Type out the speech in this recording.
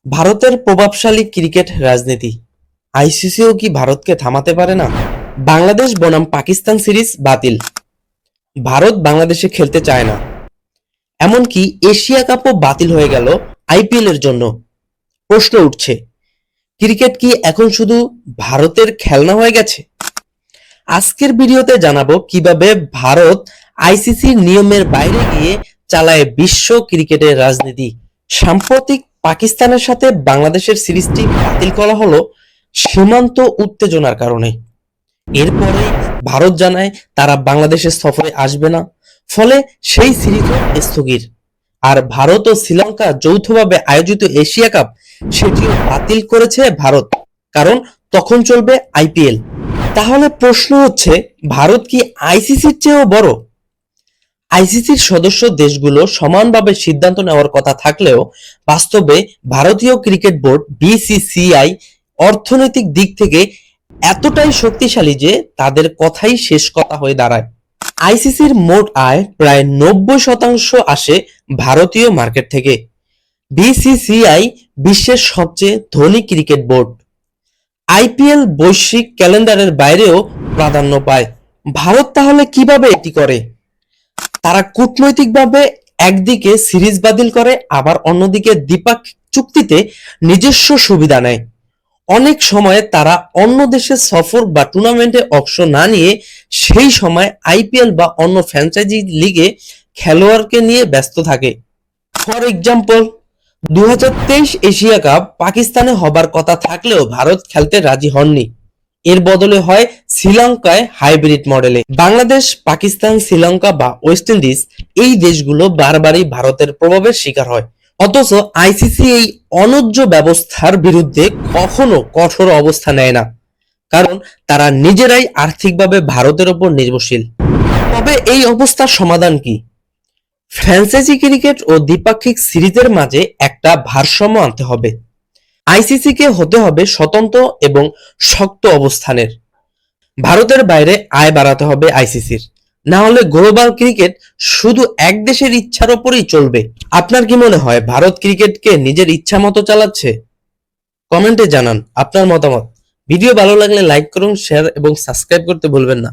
ভারতের প্রভাবশালী ক্রিকেট রাজনীতি। আইসিসিও কি ভারতকে থামাতে পারে না? বাংলাদেশ বনাম পাকিস্তান সিরিজ বাতিল। ভারত বাংলাদেশে খেলতে চায় না। এমনকি এশিয়া কাপও বাতিল হয়ে গেল আইপিএল এর জন্য। প্রশ্ন উঠছে, ক্রিকেট কি এখন শুধু ভারতের খেলনা হয়ে গেছে? আজকের ভিডিওতে জানাবো কিভাবে ভারত আইসিসির নিয়মের বাইরে গিয়ে চালায় বিশ্ব ক্রিকেটের রাজনীতি। সাম্প্রতিক পাকিস্তানের সাথে বাংলাদেশের সিরিজটি বাতিল করা হলো সীমান্ত উত্তেজনার কারণে। এরপরে ভারত জানায় তারা বাংলাদেশের সফরে আসবে না, ফলে সেই সিরিজও স্থগিত। আর ভারত ও শ্রীলঙ্কা যৌথভাবে আয়োজিত এশিয়া কাপ সেটিও বাতিল করেছে ভারত, কারণ তখন চলবে আইপিএল। তাহলে প্রশ্ন হচ্ছে, ভারত কি আইসিসির চেয়েও বড়? আইসিসির সদস্য দেশগুলো সমানভাবে সিদ্ধান্ত নেওয়ার কথা থাকলেও বাস্তবে ভারতীয় ক্রিকেট বোর্ড বিসিসিআই অর্থনৈতিক দিক থেকে এতটাই শক্তিশালী যে তাদের কথাই শেষ কথা হয়ে দাঁড়ায়। আইসিসির মোট আয় প্রায় 90% আসে ভারতীয় মার্কেট থেকে। বিসিসিআই বিশ্বের সবচেয়ে ধনী ক্রিকেট বোর্ড। আইপিএল বৈশ্বিক ক্যালেন্ডারের বাইরেও প্রাধান্য পায়। ভারত তাহলে কিভাবে এটি করে? তারা কূটনৈতিকভাবে একদিকে সিরিজ বাতিল করে, আবার অন্যদিকে দ্বিপাক্ষিক চুক্তিতে নিজস্ব সুবিধা নেয়। অনেক সময় তারা অন্য দেশের সফর বা টুর্নামেন্টে অংশ না নিয়ে সেই সময় আইপিএল বা অন্য ফ্র্যাঞ্চাইজি লিগে খেলোয়াড়কে নিয়ে ব্যস্ত থাকে। ফর এক্সাম্পল, 2023 এশিয়া কাপ পাকিস্তানে হবার কথা থাকলেও ভারত খেলতে রাজি হননি। এর বদলে হয় শ্রীলঙ্কায় হাইব্রিড মডেলে। বাংলাদেশ, পাকিস্তান, শ্রীলঙ্কা বা ওয়েস্ট ইন্ডিজ এই দেশগুলো বারবারই ভারতের প্রভাবের শিকার হয়। অথচ আইসিসি এই অন্যায্য ব্যবস্থার বিরুদ্ধে কখনো কঠোর অবস্থান নেয় না, কারণ তারা নিজেরাই আর্থিকভাবে ভারতের উপর নির্ভরশীল। তবে এই অবস্থার সমাধান কি? ফ্র্যাঞ্চাইজি ক্রিকেট ও দ্বিপাক্ষিক সিরিজের মাঝে একটা ভারসাম্য আনতে হবে। আইসিসিকে হতে হবে স্বতন্ত্র এবং শক্ত অবস্থানের। ভারতের বাইরে আয় বাড়াতে হবে আইসিসির, না হলে গ্লোবাল ক্রিকেট শুধু এক দেশের ইচ্ছার ওপরই চলবে। আপনার কি মনে হয় ভারত ক্রিকেটকে নিজের ইচ্ছা মতো চালাচ্ছে? কমেন্টে জানান আপনার মতামত। ভিডিও ভালো লাগলে লাইক করুন, শেয়ার এবং সাবস্ক্রাইব করতে ভুলবেন না।